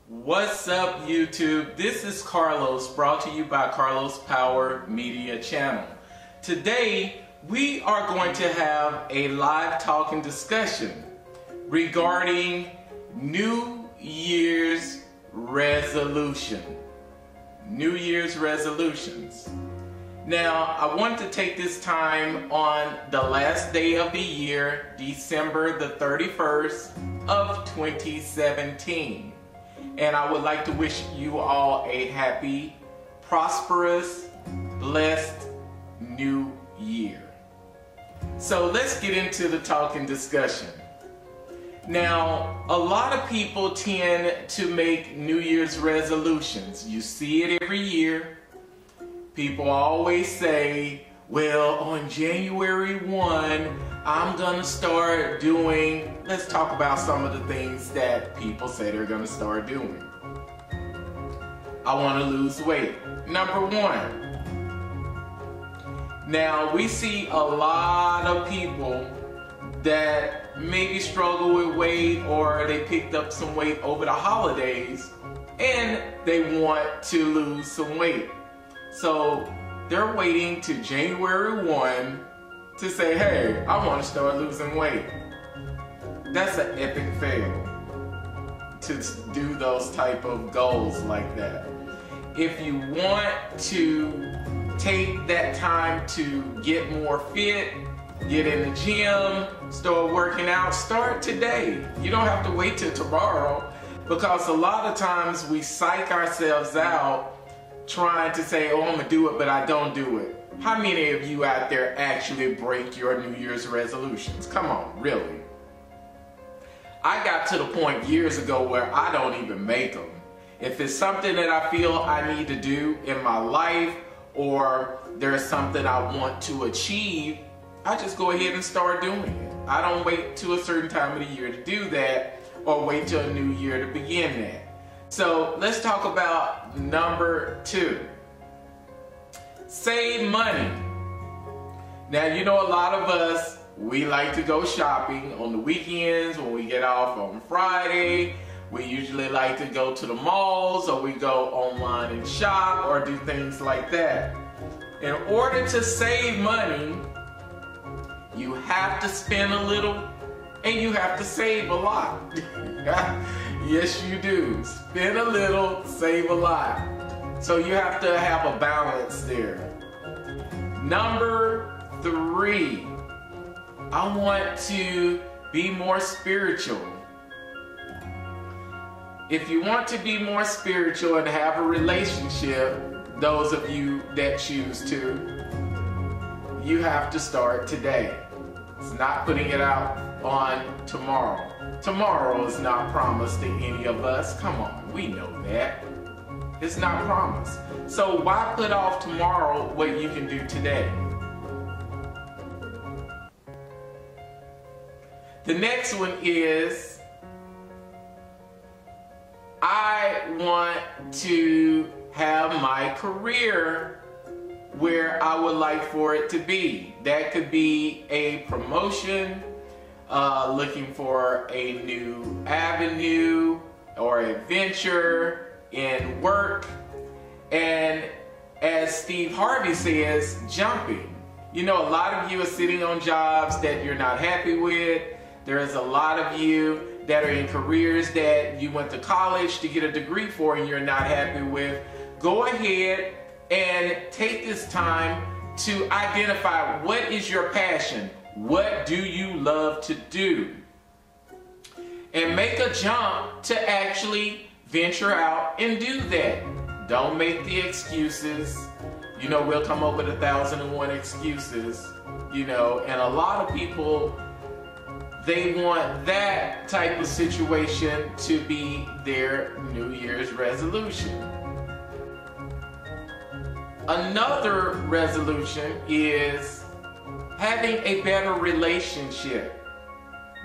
What's up, YouTube? This is Carlos, brought to you by Carlos Power Media Channel. Today, we are going to have a live talking discussion regarding New Year's resolution. New Year's resolutions. Now, I want to take this time on the last day of the year, December the 31st of 2017. And I would like to wish you all a happy, prosperous, blessed new year. So let's get into the talking discussion. Now, a lot of people tend to make New Year's resolutions. You see it every year. People always say, well, on January 1, I'm gonna start doing, let's talk about some of the things that people say they're gonna start doing. I wanna lose weight. Number one. Now, we see a lot of people that maybe struggle with weight, or they picked up some weight over the holidays and they want to lose some weight. So they're waiting to January 1 to say, hey, I want to start losing weight. That's an epic fail to do those type of goals like that. If you want to take that time to get more fit, get in the gym, start working out, start today. You don't have to wait till tomorrow, because a lot of times we psych ourselves out trying to say, oh, I'm gonna do it, but I don't do it. How many of you out there actually break your New Year's resolutions? Come on, really. I got to the point years ago where I don't even make them. If it's something that I feel I need to do in my life, or there's something I want to achieve, I just go ahead and start doing it. I don't wait till a certain time of the year to do that, or wait till a new year to begin that. So let's talk about number 2. Save money. Now, you know, a lot of us, we like to go shopping on the weekends when we get off on Friday. We usually like to go to the malls, or we go online and shop, or do things like that. In order to save money, you have to spend a little and you have to save a lot. Yes, you do. Spend a little, save a lot. So you have to have a balance there. Number 3, I want to be more spiritual. If you want to be more spiritual and have a relationship, those of you that choose to, you have to start today. It's not putting it out on tomorrow. Tomorrow is not promised to any of us. Come on, we know that. It's not promised. So why put off tomorrow what you can do today? The next one is, I want to have my career where I would like for it to be. That could be a promotion, looking for a new avenue or adventure in work. And as Steve Harvey says, jumping. You know, a lot of you are sitting on jobs that you're not happy with. There's a lot of you that are in careers that you went to college to get a degree for and you're not happy with. Go ahead and take this time to identify what is your passion. What do you love to do? And make a jump to actually venture out and do that. Don't make the excuses. You know, we'll come up with 1,001 excuses, you know, and a lot of people, they want that type of situation to be their New Year's resolution. Another resolution is having a better relationship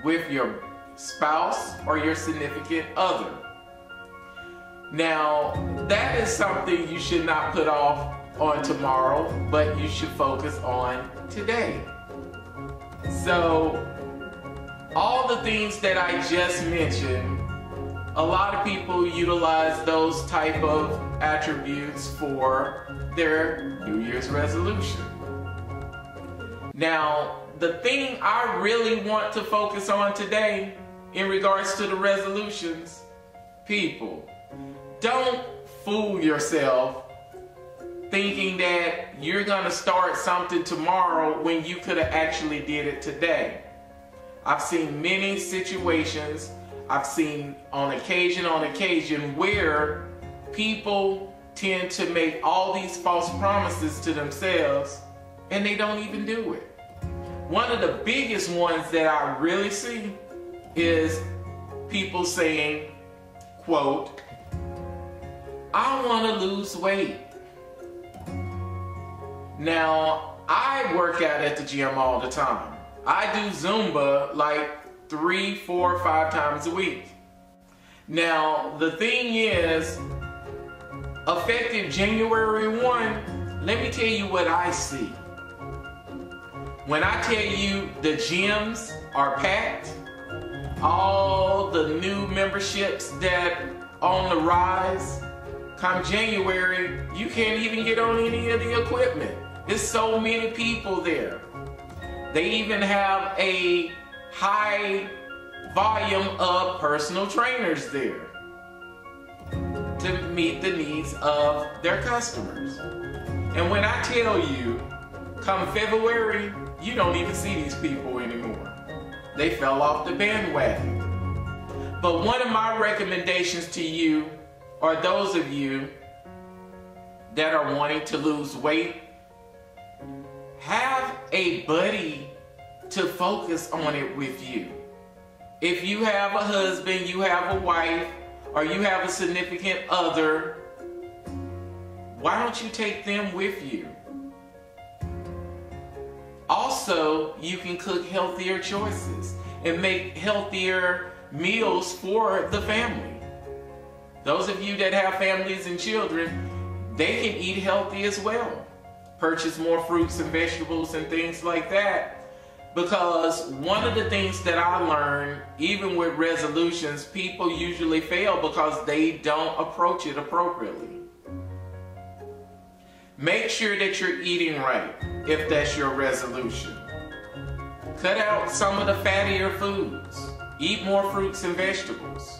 with your spouse or your significant other. Now, that is something you should not put off on tomorrow, but you should focus on today. So, all the things that I just mentioned, a lot of people utilize those type of attributes for their New Year's resolution. Now, the thing I really want to focus on today in regards to the resolutions, people, don't fool yourself thinking that you're gonna start something tomorrow when you could have actually did it today. I've seen many situations, I've seen on occasion where people tend to make all these false promises to themselves and they don't even do it. One of the biggest ones that I really see is people saying, quote, I want to lose weight. Now, I work out at the gym all the time. I do Zumba like 3, 4, 5 times a week. Now, the thing is, effective January 1, let me tell you what I see. When I tell you the gyms are packed, all the new memberships that on the rise, come January, you can't even get on any of the equipment. There's so many people there. They even have a high volume of personal trainers there to meet the needs of their customers. And when I tell you, come February, you don't even see these people anymore. They fell off the bandwagon. But one of my recommendations to you, or those of you that are wanting to lose weight, have a buddy to focus on it with you. If you have a husband, you have a wife, or you have a significant other, why don't you take them with you? Also, you can cook healthier choices and make healthier meals for the family. Those of you that have families and children, they can eat healthy as well. Purchase more fruits and vegetables and things like that. Because one of the things that I learned, even with resolutions, people usually fail because they don't approach it appropriately. Make sure that you're eating right, if that's your resolution. Cut out some of the fattier foods. Eat more fruits and vegetables.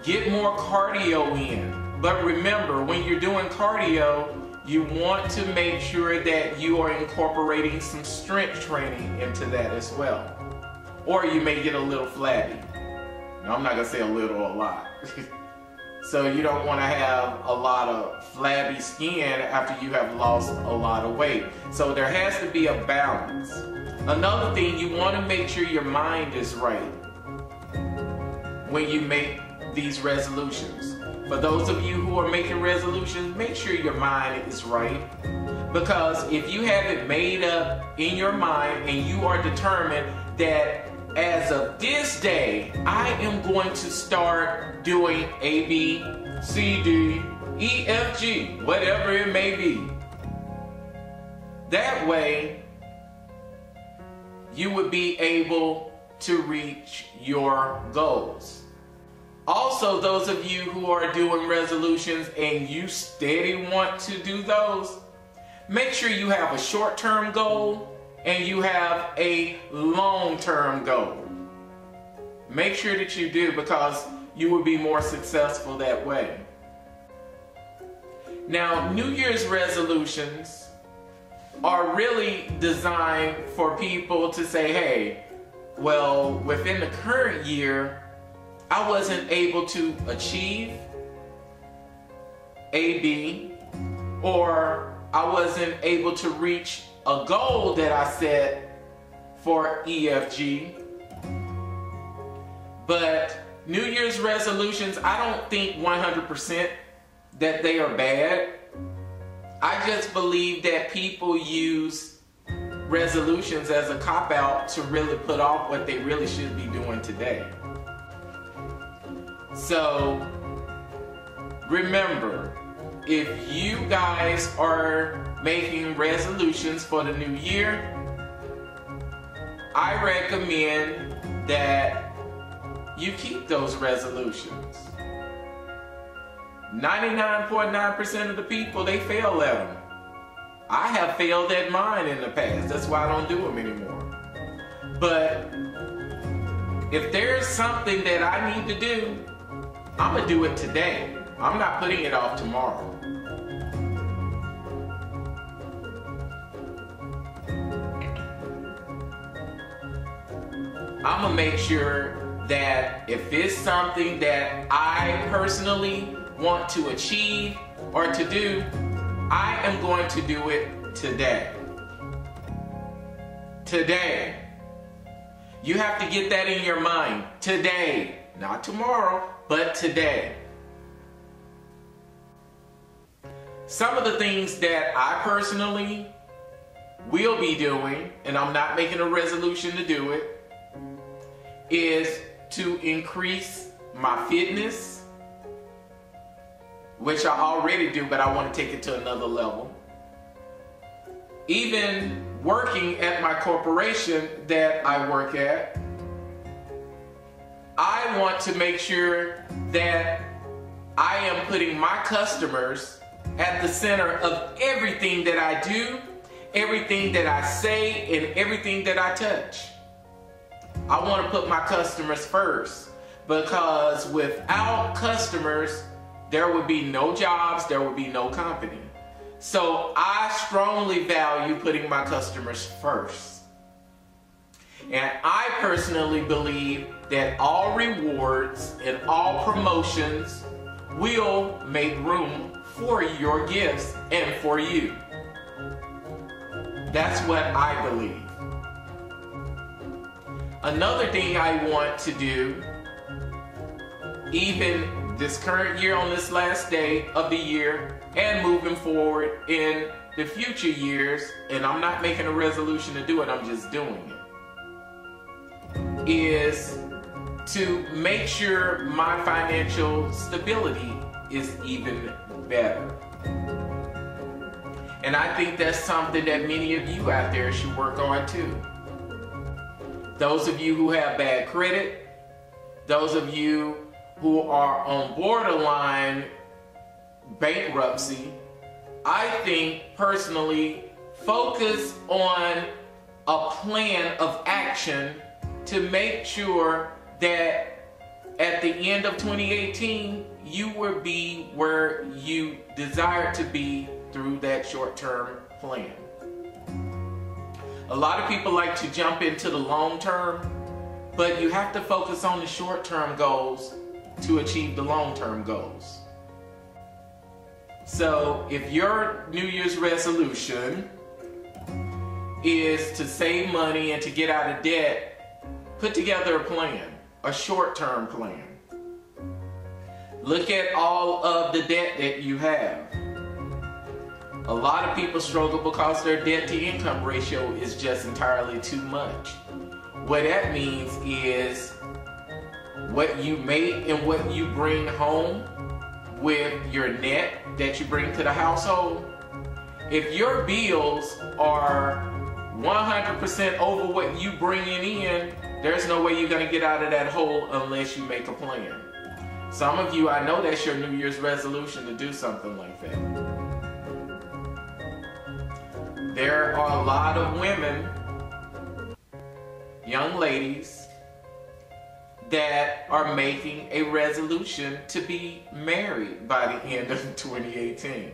Get more cardio in. But remember, when you're doing cardio, you want to make sure that you are incorporating some strength training into that as well. Or you may get a little flabby. Now, I'm not going to say a little, a lot. So you don't want to have a lot of flabby skin after you have lost a lot of weight. So there has to be a balance. Another thing, you want to make sure your mind is right when you make these resolutions. For those of you who are making resolutions, make sure your mind is right. Because if you have it made up in your mind and you are determined that as of this day, I am going to start doing A, B, C, D, E, F, G, whatever it may be. That way, you would be able to reach your goals. Also, those of you who are doing resolutions and you steady want to do those, make sure you have a short-term goal and you have a long-term goal. Make sure that you do, because you will be more successful that way. Now, New Year's resolutions are really designed for people to say, hey, well, within the current year, I wasn't able to achieve A, B, or I wasn't able to reach a goal that I set for EFG. But New Year's resolutions, I don't think 100% that they are bad. I just believe that people use resolutions as a cop-out to really put off what they really should be doing today. So remember, if you guys are making resolutions for the new year, I recommend that you keep those resolutions. 99.9% of the people, they fail at them. I have failed at mine in the past. That's why I don't do them anymore. But if there's something that I need to do, I'm going to do it today. I'm not putting it off tomorrow. I'm going to make sure that if it's something that I personally want to achieve or to do, I am going to do it today. Today. You have to get that in your mind. Today. Not tomorrow, but today. Some of the things that I personally will be doing, and I'm not making a resolution to do it, is to increase my fitness, which I already do, but I want to take it to another level. Even working at my corporation that I work at, I want to make sure that I am putting my customers at the center of everything that I do, everything that I say, and everything that I touch. I want to put my customers first, because without customers, there would be no jobs, there would be no company. So I strongly value putting my customers first. And I personally believe that all rewards and all promotions will make room for your gifts and for you. That's what I believe. Another thing I want to do, even this current year on this last day of the year and moving forward in the future years, and I'm not making a resolution to do it, I'm just doing it, is to make sure my financial stability is even better. And I think that's something that many of you out there should work on too. Those of you who have bad credit, those of you who are on borderline bankruptcy, I think personally, focus on a plan of action to make sure that at the end of 2018, you will be where you desire to be through that short-term plan. A lot of people like to jump into the long term, but you have to focus on the short-term goals to achieve the long-term goals. So if your New Year's resolution is to save money and to get out of debt, put together a plan, a short-term plan. Look at all of the debt that you have. A lot of people struggle because their debt-to-income ratio is just entirely too much. What that means is what you make and what you bring home with your net that you bring to the household. If your bills are 100% over what you bringing in, there's no way you're going to get out of that hole unless you make a plan. Some of you, I know that's your New Year's resolution to do something like that. There are a lot of women, young ladies, that are making a resolution to be married by the end of 2018.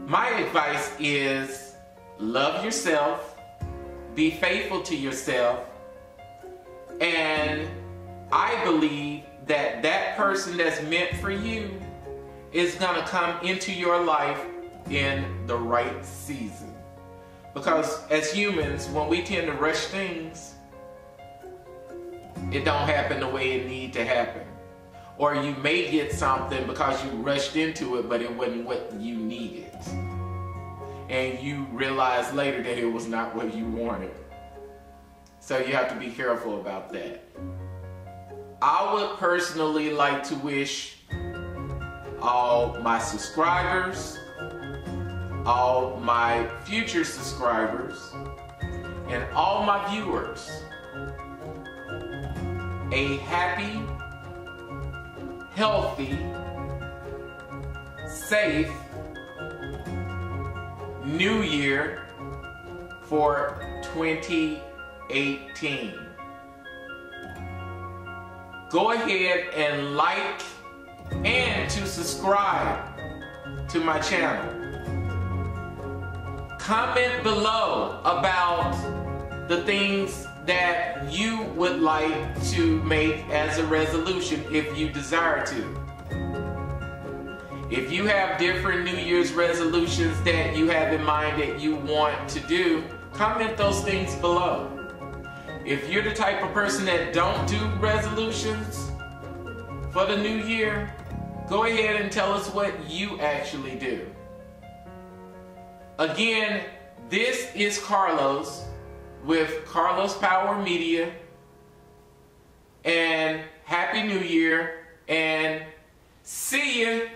My advice is love yourself, be faithful to yourself, and I believe that that person that's meant for you is gonna come into your life in the right season. Because as humans, when we tend to rush things, it don't happen the way it need to happen. Or you may get something because you rushed into it, but it wasn't what you needed. And you realize later that it was not what you wanted. So you have to be careful about that. I would personally like to wish all my subscribers, all my future subscribers, and all my viewers a happy, healthy, safe New Year for 2018. Go ahead and like and to subscribe to my channel. Comment below about the things that you would like to make as a resolution if you desire to. If you have different New Year's resolutions that you have in mind that you want to do, comment those things below. If you're the type of person that don't do resolutions for the new year, go ahead and tell us what you actually do. Again, this is Carlos with Carlos Power Media, and Happy New Year, and see you